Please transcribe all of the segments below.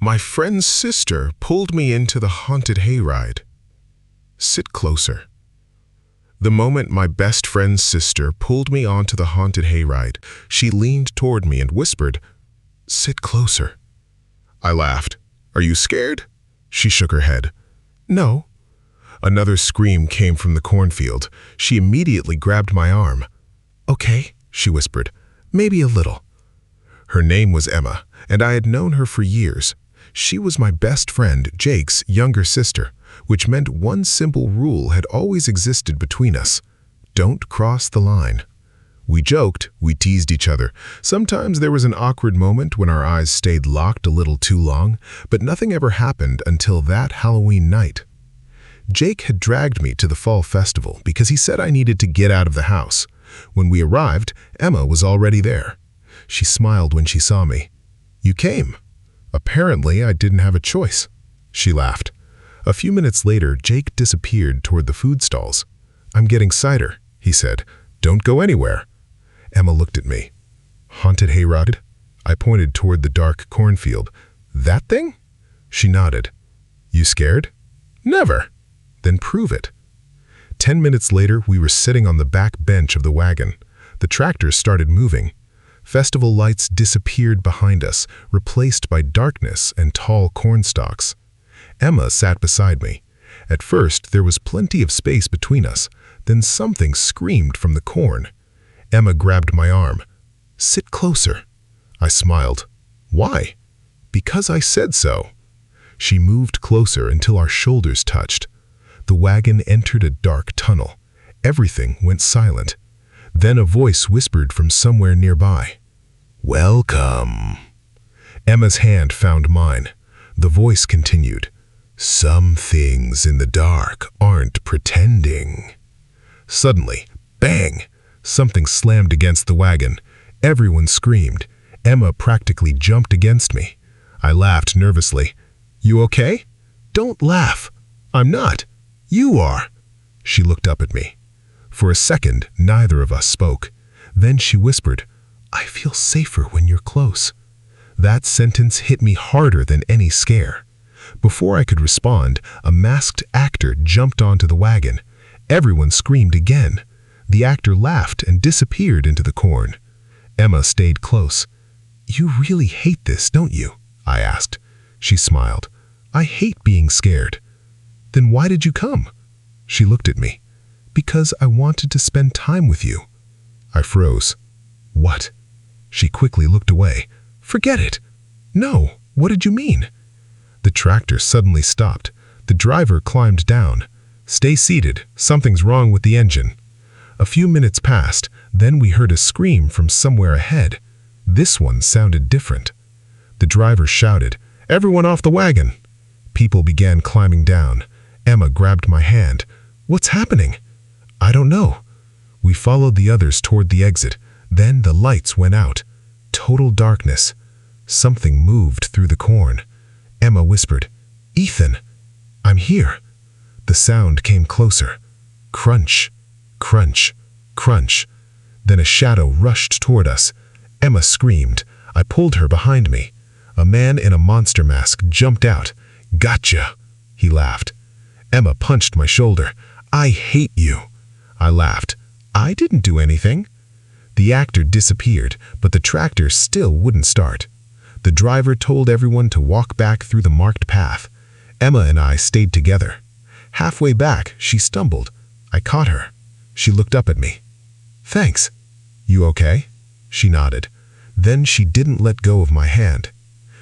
My friend's sister pulled me into the haunted hayride. Sit closer. The moment my best friend's sister pulled me onto the haunted hayride, she leaned toward me and whispered, "Sit closer." I laughed. "Are you scared?" She shook her head. "No." Another scream came from the cornfield. She immediately grabbed my arm. "Okay," she whispered, "maybe a little." Her name was Emma, and I had known her for years. She was my best friend, Jake's younger sister, which meant one simple rule had always existed between us: don't cross the line. We joked, we teased each other. Sometimes there was an awkward moment when our eyes stayed locked a little too long, but nothing ever happened until that Halloween night. Jake had dragged me to the fall festival because he said I needed to get out of the house. When we arrived, Emma was already there. She smiled when she saw me. "You came." "Apparently, I didn't have a choice." She laughed. A few minutes later, Jake disappeared toward the food stalls. "I'm getting cider," he said. "Don't go anywhere." Emma looked at me. "Haunted hayride?" I pointed toward the dark cornfield. "That thing?" She nodded. "You scared?" "Never." "Then prove it." 10 minutes later, we were sitting on the back bench of the wagon. The tractor started moving. Festival lights disappeared behind us, replaced by darkness and tall corn stalks. Emma sat beside me. At first, there was plenty of space between us. Then something screamed from the corn. Emma grabbed my arm. "Sit closer." I smiled. "Why?" "Because I said so." She moved closer until our shoulders touched. The wagon entered a dark tunnel. Everything went silent. Then a voice whispered from somewhere nearby. "Welcome." Emma's hand found mine. The voice continued. "Some things in the dark aren't pretending." Suddenly, bang! Something slammed against the wagon. Everyone screamed. Emma practically jumped against me. I laughed nervously. "You okay?" "Don't laugh." "I'm not." "You are." She looked up at me. For a second, neither of us spoke. Then she whispered, "I feel safer when you're close." That sentence hit me harder than any scare. Before I could respond, a masked actor jumped onto the wagon. Everyone screamed again. The actor laughed and disappeared into the corn. Emma stayed close. "You really hate this, don't you?" I asked. She smiled. "I hate being scared." "Then why did you come?" She looked at me. "Because I wanted to spend time with you." I froze. "What?" She quickly looked away. "Forget it." "No, what did you mean?" The tractor suddenly stopped. The driver climbed down. "Stay seated. Something's wrong with the engine." A few minutes passed. Then we heard a scream from somewhere ahead. This one sounded different. The driver shouted, "Everyone off the wagon!" People began climbing down. Emma grabbed my hand. "What's happening?" "I don't know." We followed the others toward the exit. Then the lights went out. Total darkness. Something moved through the corn. Emma whispered, "Ethan." "I'm here." The sound came closer. Crunch, crunch, crunch. Then a shadow rushed toward us. Emma screamed. I pulled her behind me. A man in a monster mask jumped out. "Gotcha," he laughed. Emma punched my shoulder. "I hate you." I laughed. "I didn't do anything." The actor disappeared, but the tractor still wouldn't start. The driver told everyone to walk back through the marked path. Emma and I stayed together. Halfway back, she stumbled. I caught her. She looked up at me. "Thanks." "You okay?" She nodded. Then she didn't let go of my hand.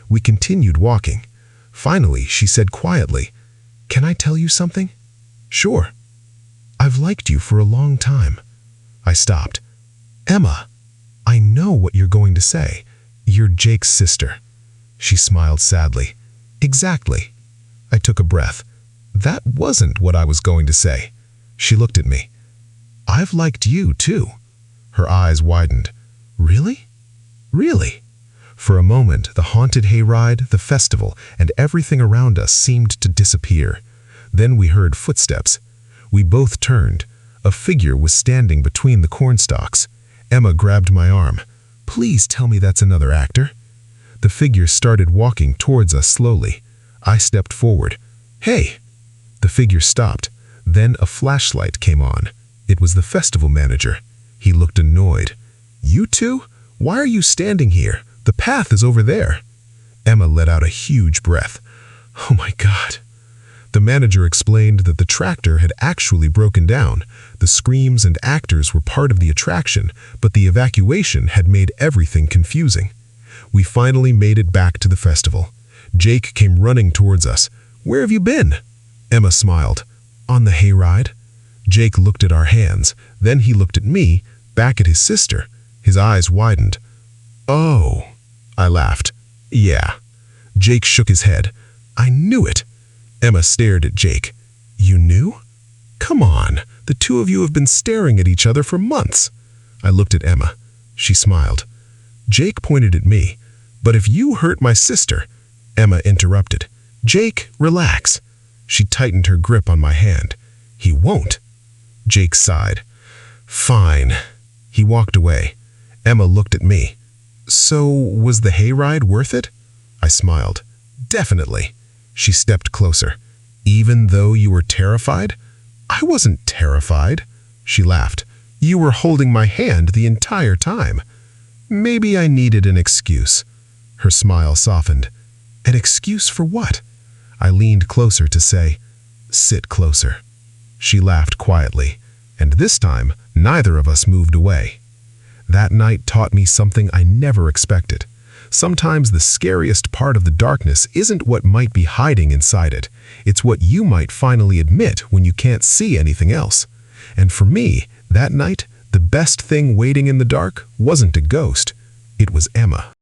We continued walking. Finally, she said quietly, "Can I tell you something?" "Sure." "I've liked you for a long time." I stopped. "Emma, I know what you're going to say. You're Jake's sister." She smiled sadly. "Exactly." I took a breath. That wasn't what I was going to say. She looked at me. "I've liked you too." Her eyes widened. "Really?" "Really." For a moment, the haunted hayride, the festival, and everything around us seemed to disappear. Then we heard footsteps. We both turned. A figure was standing between the cornstalks. Emma grabbed my arm. "Please tell me that's another actor." The figure started walking towards us slowly. I stepped forward. "Hey!" The figure stopped. Then a flashlight came on. It was the festival manager. He looked annoyed. "You two? Why are you standing here? The path is over there." Emma let out a huge breath. "Oh my God." The manager explained that the tractor had actually broken down. The screams and actors were part of the attraction, but the evacuation had made everything confusing. We finally made it back to the festival. Jake came running towards us. "Where have you been?" Emma smiled. "On the hayride." Jake looked at our hands. Then he looked at me, back at his sister. His eyes widened. "Oh," I laughed. "Yeah." Jake shook his head. "I knew it." Emma stared at Jake. "You knew? Come on, the two of you have been staring at each other for months." I looked at Emma. She smiled. Jake pointed at me. "But if you hurt my sister—" Emma interrupted. "Jake, relax." She tightened her grip on my hand. "He won't." Jake sighed. "Fine." He walked away. Emma looked at me. "So, was the hayride worth it?" I smiled. "Definitely." She stepped closer. "Even though you were terrified?" "I wasn't terrified." She laughed. "You were holding my hand the entire time." "Maybe I needed an excuse." Her smile softened. "An excuse for what?" I leaned closer to say, "Sit closer." She laughed quietly, and this time neither of us moved away. That night taught me something I never expected. Sometimes the scariest part of the darkness isn't what might be hiding inside it. It's what you might finally admit when you can't see anything else. And for me, that night, the best thing waiting in the dark wasn't a ghost. It was Emma.